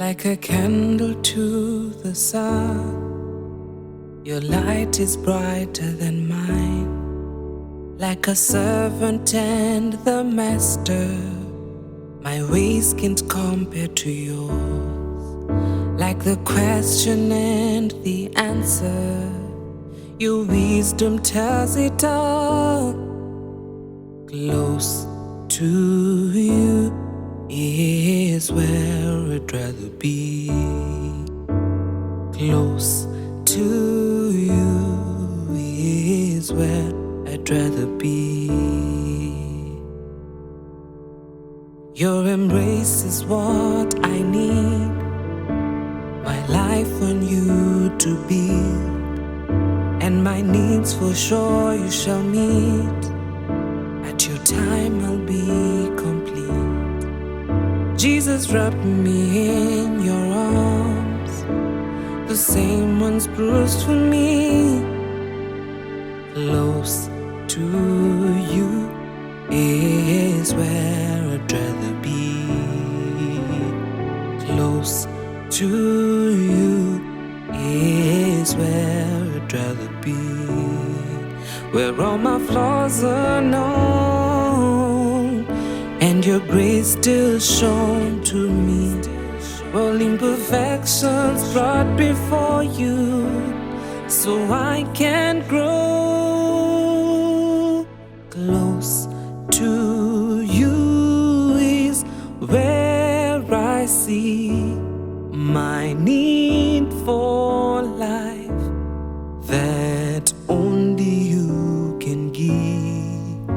like a candle to the sun. Your light is brighter than mine, like a servant and the master. My ways can't compare to yours, like the question and the answer. Your wisdom tells it all. Close to you is where I'd rather be. Close to you is where I'd rather be. Your embrace is what I need, my life on you to build, and my needs for sure you shall meet. At your time I'll be complete. Jesus, wrap me in your arms, the same ones bruised for me. Close to you is where I'd rather be. Close to you is where I'd rather be, where all my flaws are known and your grace still shown to me. All imperfections brought before you, so I can grow. Close to you is where I see my need for life that only you can give.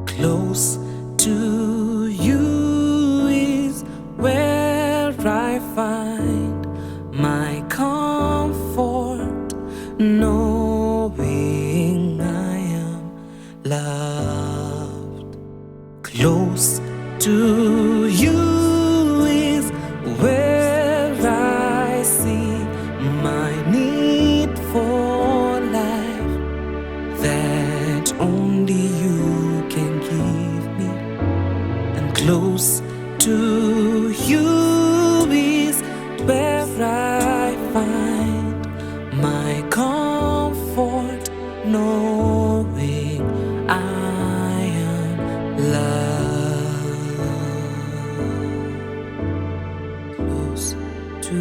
Close to you is where I find my comfort, knowing I am loved. Close to you is where I see my need for life that only you can give me. And close to you is where I find my comfort, knowing I am loved. Close to